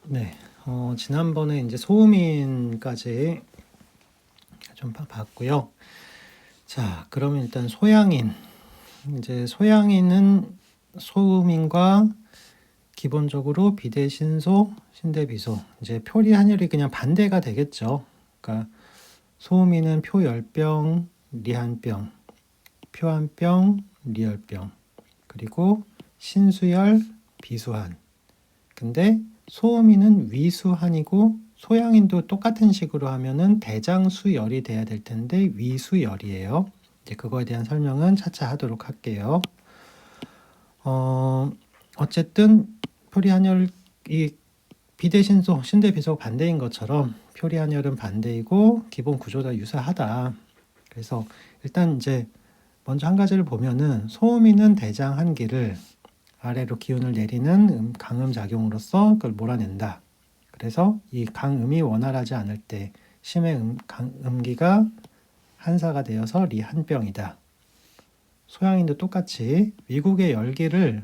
네, 지난번에 이제 소음인까지 좀 봤고요. 자, 그러면 일단 소양인. 이제 소양인은 소음인과 기본적으로 비대신소, 신대비소. 이제 표리 한열이 그냥 반대가 되겠죠. 그러니까 소음인은 표열병, 리한병, 표한병, 리열병, 그리고 신수열, 비수한. 근데 소음인은 위수한이고 소양인도 똑같은 식으로 하면은 대장수열이 돼야 될 텐데 위수열이에요. 이제 그거에 대한 설명은 차차 하도록 할게요. 어쨌든 표리한열이 비대신소, 신대비소 반대인 것처럼 표리한열은 반대이고 기본 구조가 유사하다. 그래서 일단 이제 먼저 한 가지를 보면은 소음인은 대장 한 기를 아래로 기운을 내리는 강음 작용으로서 그걸 몰아낸다. 그래서 이 강음이 원활하지 않을 때 심해 음기가 한사가 되어서 리한병이다. 소양인도 똑같이 위국의 열기를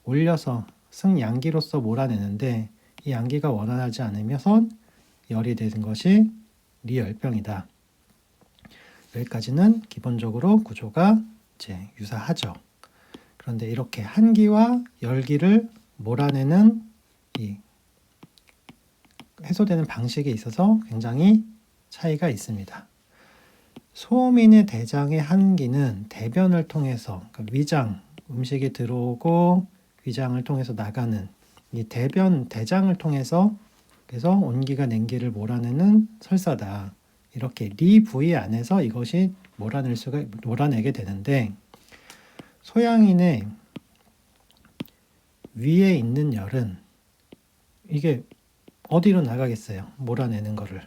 올려서 승양기로서 몰아내는데 이 양기가 원활하지 않으면서 열이 되는 것이 리열병이다. 여기까지는 기본적으로 구조가 이제 유사하죠. 그런데 이렇게 한기와 열기를 몰아내는 이 해소되는 방식에 있어서 굉장히 차이가 있습니다. 소음인의 대장의 한기는 대변을 통해서 그러니까 위장, 음식이 들어오고 위장을 통해서 나가는 이 대장을 통해서 그래서 온기가 냉기를 몰아내는 설사다. 이렇게 리 부위 안에서 이것이 몰아내게 되는데 소양인의 위에 있는 열은 이게 어디로 나가겠어요? 몰아내는 거를.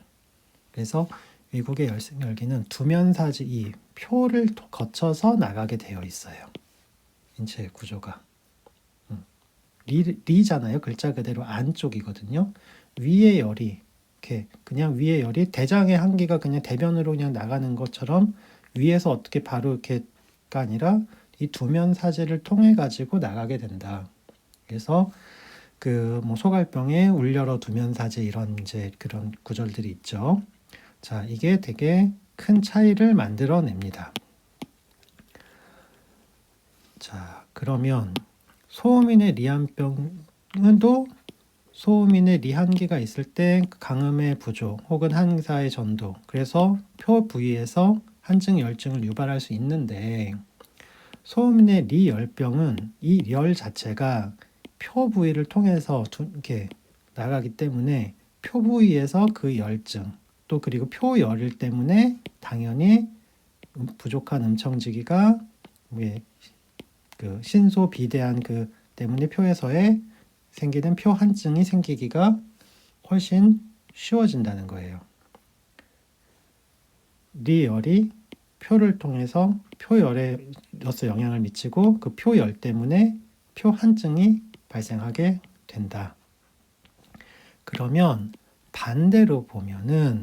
그래서 위국의 열기는 두면사지 이 표를 거쳐서 나가게 되어 있어요. 인체 구조가. 리잖아요. 글자 그대로 안쪽이거든요. 위의 열이 이렇게 그냥 위의 열이 대장의 한기가 그냥 대변으로 그냥 나가는 것처럼 위에서 어떻게 바로 이렇게가 아니라 이 두면사지를 통해 가지고 나가게 된다. 그래서 그 뭐 소갈병에 울열어 두면사지 이런 이제 그런 구절들이 있죠. 자, 이게 되게 큰 차이를 만들어냅니다. 자, 그러면 소음인의 리한병은도 소음인의 리한기가 있을 때 강음의 부족 혹은 한사의 전도 그래서 표 부위에서 한증 열증을 유발할 수 있는데 소음인의 리열병은 이 열 자체가 표 부위를 통해서 이렇게 나가기 때문에 표 부위에서 그 열증 또 그리고 표열일 때문에 당연히 부족한 음청지기가 그 신소 비대한 그 때문에 표에서의 생기는 표한증이 생기기가 훨씬 쉬워진다는 거예요. 리열이 표를 통해서 표열에서 영향을 미치고 그 표열 때문에 표한증이 발생하게 된다. 그러면 반대로 보면은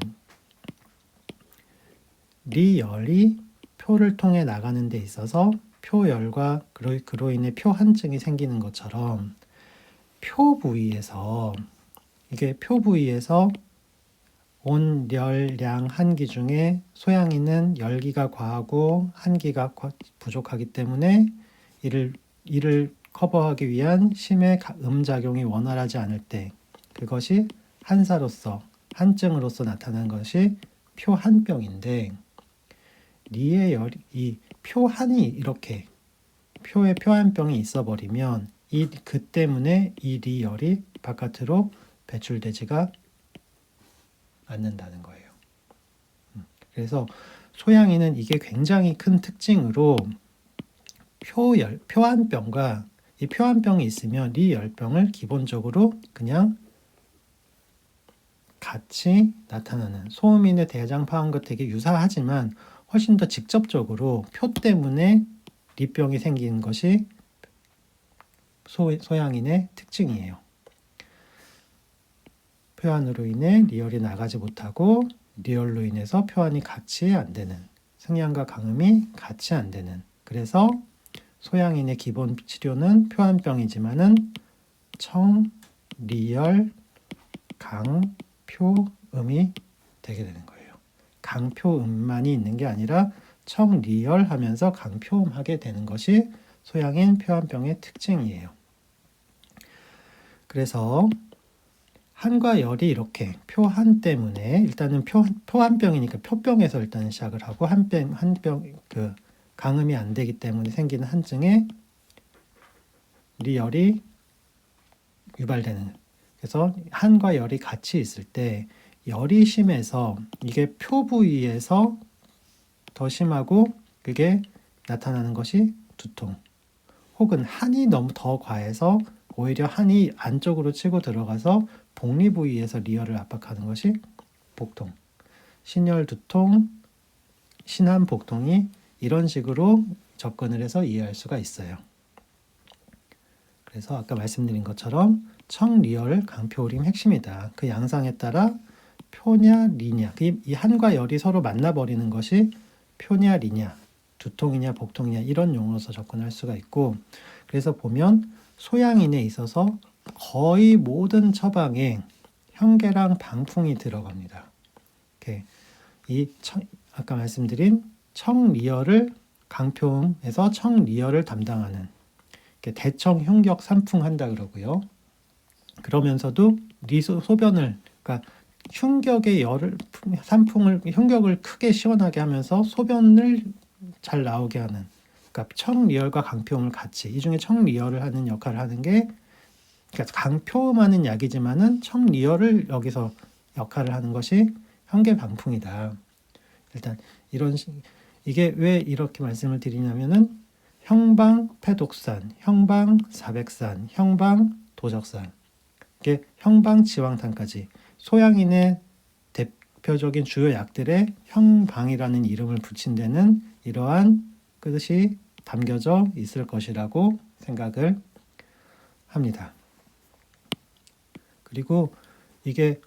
리열이 표를 통해 나가는 데 있어서 표열과 그로 인해 표한증이 생기는 것처럼 표 부위에서 온열량 한기 중에 소양인은 열기가 과하고 한기가 부족하기 때문에 이를 커버하기 위한 심의 음작용이 원활하지 않을 때 그것이 한사로서 한증으로서 나타나는 것이 표한병인데 리의 이 표한이 이렇게 표에 표한병이 있어 버리면 그 때문에 이 리열이 바깥으로 배출되지가 않는다는 거예요. 그래서 소양인은 이게 굉장히 큰 특징으로 표한병과 이 표한병이 있으면 리열병을 기본적으로 그냥 같이 나타나는 소음인의 대장 파한과 되게 유사하지만 훨씬 더 직접적으로 표 때문에 리병이 생기는 것이 소양인의 특징이에요. 표안으로 인해 리열이 나가지 못하고 리열로 인해서 표안이 같이 안 되는 승양과 강음이 같이 안 되는 그래서 소양인의 기본 치료는 표안병이지만은 청, 리열, 강표음이 되게 되는 거예요. 강표음만이 있는 게 아니라 청리열하면서 강표음하게 되는 것이 소양인 표안병의 특징이에요. 그래서 한과 열이 이렇게 표한 때문에 일단은 표한병이니까 표병에서 일단 시작을 하고 한병 그 강음이 안 되기 때문에 생기는 한증에 리열이 유발되는. 그래서 한과 열이 같이 있을 때 열이 심해서 이게 표 부위에서 더 심하고 그게 나타나는 것이 두통. 혹은 한이 너무 더 과해서 오히려 한이 안쪽으로 치고 들어가서 복리 부위에서 리열을 압박하는 것이 복통. 신열 두통, 신한 복통이 이런 식으로 접근을 해서 이해할 수가 있어요. 그래서 아까 말씀드린 것처럼 청리열 강표울임 핵심이다. 그 양상에 따라 표냐 리냐, 이 한과 열이 서로 만나버리는 것이 표냐 리냐, 두통이냐 복통이냐 이런 용어로서 접근할 수가 있고, 그래서 보면 소양인에 있어서 거의 모든 처방에 현계랑 방풍이 들어갑니다. 아까 말씀드린 청리열을 강표음에서 청리열을 담당하는 대청 흉격 삼풍 한다 그러고요. 그러면서도 소변을 그러니까 흉격의 열을 흉격을 크게 시원하게 하면서 소변을 잘 나오게 하는, 그러니까 청리열과 강표음을 같이, 이 중에 청리열을 하는 역할을 하는 게, 그러니까 강표음하는 약이지만은 청리열을 여기서 역할을 하는 것이 현계방풍이다. 일단 이게 왜 이렇게 말씀을 드리냐면은 형방패독산, 형방사백산, 형방도적산, 이게 형방지왕탄까지 소양인의 대표적인 주요 약들에 형방이라는 이름을 붙인 데는 이러한 뜻이 담겨져 있을 것이라고 생각을 합니다. 그리고 이게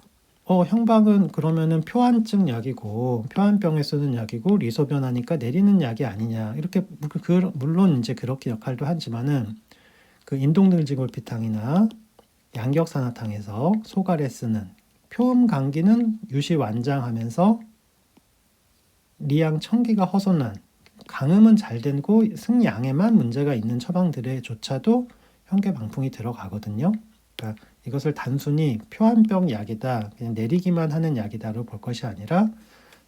형방은 그러면은 표한증 약이고 표한병에 쓰는 약이고 리소변하니까 내리는 약이 아니냐, 이렇게 물론 이제 그렇게 역할도 하지만은 그 인동들지골피탕이나 양격산화탕에서 소갈에 쓰는 표음 감기는 유시완장하면서 리양 청기가 허손한, 강음은 잘 되고 승양에만 문제가 있는 처방들에조차도 현계방풍이 들어가거든요. 그러니까 이것을 단순히 표한병 약이다, 그냥 내리기만 하는 약이다로 볼 것이 아니라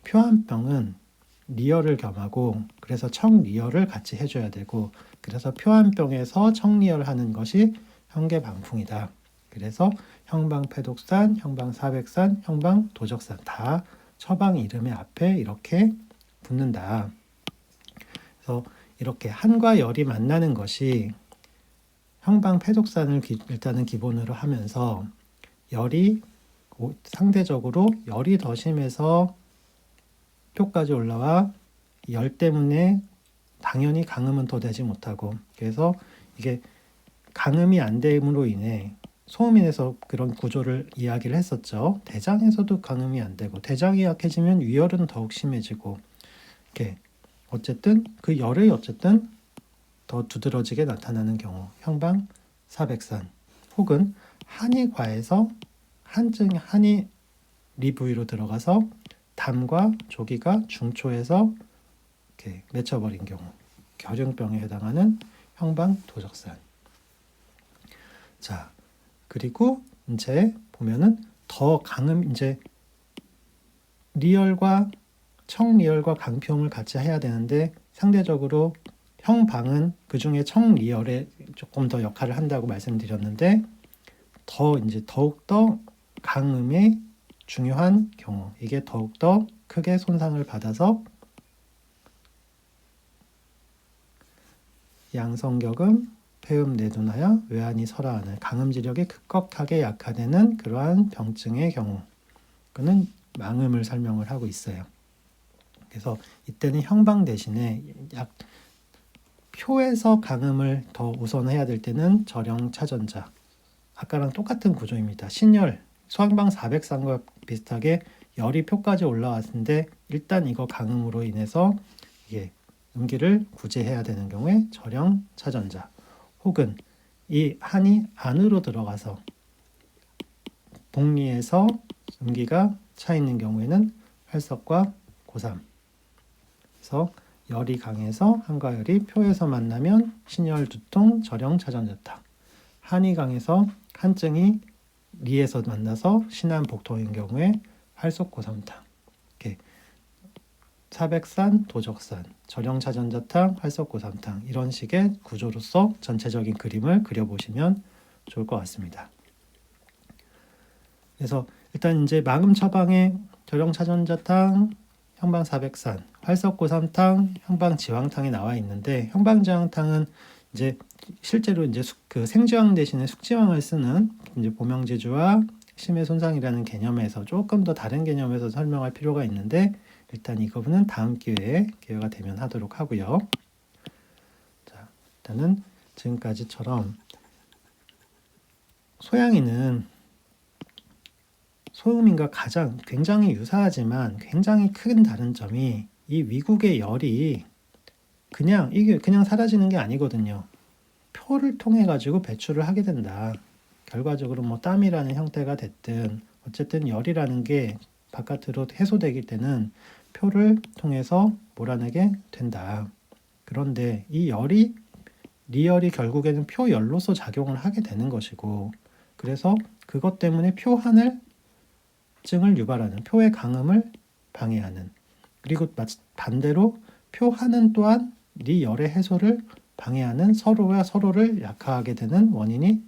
표한병은 리열을 겸하고, 그래서 청리열을 같이 해줘야 되고, 그래서 표한병에서 청리열 하는 것이 현계방풍이다. 그래서 형방패독산, 형방사백산, 형방도적산 다 처방 이름의 앞에 이렇게 붙는다. 그래서 이렇게 한과 열이 만나는 것이 형방패독산을 일단은 기본으로 하면서 열이 상대적으로 열이 더 심해서 표까지 올라와 열 때문에 당연히 강음은 더 되지 못하고, 그래서 이게 강음이 안 됨으로 인해 소음인에서 그런 구조를 이야기를 했었죠. 대장에서도 강음이 안 되고, 대장이 약해지면 위열은 더욱 심해지고, 이렇게 어쨌든 그 열이 어쨌든 더 두드러지게 나타나는 경우, 형방사백산, 혹은 한이 과해서 한이 리부위로 들어가서 담과 조기가 중초에서 이렇게 맺혀버린 경우, 결흉병에 해당하는 형방도적산. 자, 그리고 이제 보면은 더 강음, 이제 리열과 청리열과 강표음을 같이 해야 되는데, 상대적으로 형방은 그 중에 청리열에 조금 더 역할을 한다고 말씀드렸는데, 더욱더 강음의 중요한 경우, 이게 더욱더 크게 손상을 받아서 양성격음, 폐음 내둔하여 외환이 설하하는 강음지력이 급격하게 약화되는 그러한 병증의 경우, 그는 망음을 설명을 하고 있어요. 그래서 이때는 형방 대신에 표에서 강음을 더 우선해야 될 때는 절영차전자, 아까랑 똑같은 구조입니다. 신열, 소항방 403과 비슷하게 열이 표까지 올라왔는데 일단 이거 강음으로 인해서 이게 음기를 구제해야 되는 경우에 절영차전자, 혹은 이 한이 안으로 들어가서 복리에서 음기가 차 있는 경우에는 활석과 고삼. 그래서 열이 강해서 한과 열이 표에서 만나면 신열, 두통, 절영, 차전자탕. 한이 강해서 한증이 리에서 만나서 신한, 복통인 경우에 활속, 고삼탕. 이렇게 사백산, 도적산, 절영, 차전자탕, 활속, 고삼탕 이런 식의 구조로서 전체적인 그림을 그려보시면 좋을 것 같습니다. 그래서 일단 이제 마금 처방에 절영, 차전자탕, 형방 사백산, 활석고삼탕, 형방지황탕이 나와 있는데 형방지황탕은 이제 실제로 이제 그 생지황 대신에 숙지황을 쓰는 이제 보명제주와 심의 손상이라는 개념에서 조금 더 다른 개념에서 설명할 필요가 있는데 일단 이 부분은 다음 기회에 기회가 되면 하도록 하고요. 자, 일단은 지금까지처럼 소양이는 소음인과 가장 굉장히 유사하지만 굉장히 큰 다른 점이 이 위국의 열이 이게 그냥 사라지는 게 아니거든요. 표를 통해 가지고 배출을 하게 된다. 결과적으로 뭐 땀이라는 형태가 됐든 어쨌든 열이라는 게 바깥으로 해소되기 때는 표를 통해서 몰아내게 된다. 그런데 이 열이 리열이 결국에는 표열로서 작용을 하게 되는 것이고 그래서 그것 때문에 표한을 증을 유발하는 표의 강음을 방해하는 그리고 반대로 표하는 또한 네 열의 해소를 방해하는 서로가 서로를 약화하게 되는 원인이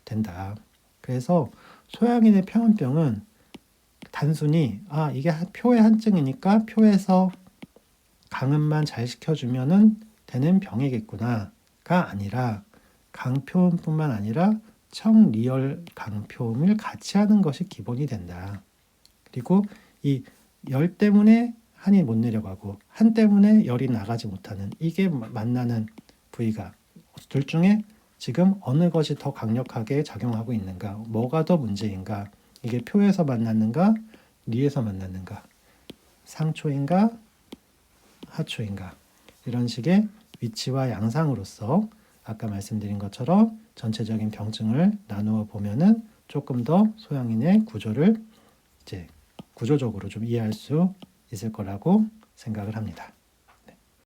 된다. 그래서 소양인의 평안병은 단순히 이게 표의 한증이니까 표에서 강음만 잘 시켜주면은 되는 병이겠구나가 아니라 강표음뿐만 아니라 청리열 강표음을 같이 하는 것이 기본이 된다. 그리고 이 열 때문에 한이 못 내려가고 한 때문에 열이 나가지 못하는 이게 만나는 부위가 둘 중에 지금 어느 것이 더 강력하게 작용하고 있는가 뭐가 더 문제인가 이게 표에서 만났는가 리에서 만났는가 상초인가 하초인가 이런 식의 위치와 양상으로서 아까 말씀드린 것처럼 전체적인 병증을 나누어 보면은 조금 더 소양인의 구조를 이제 구조적으로 좀 이해할 수 있을 거라고 생각을 합니다.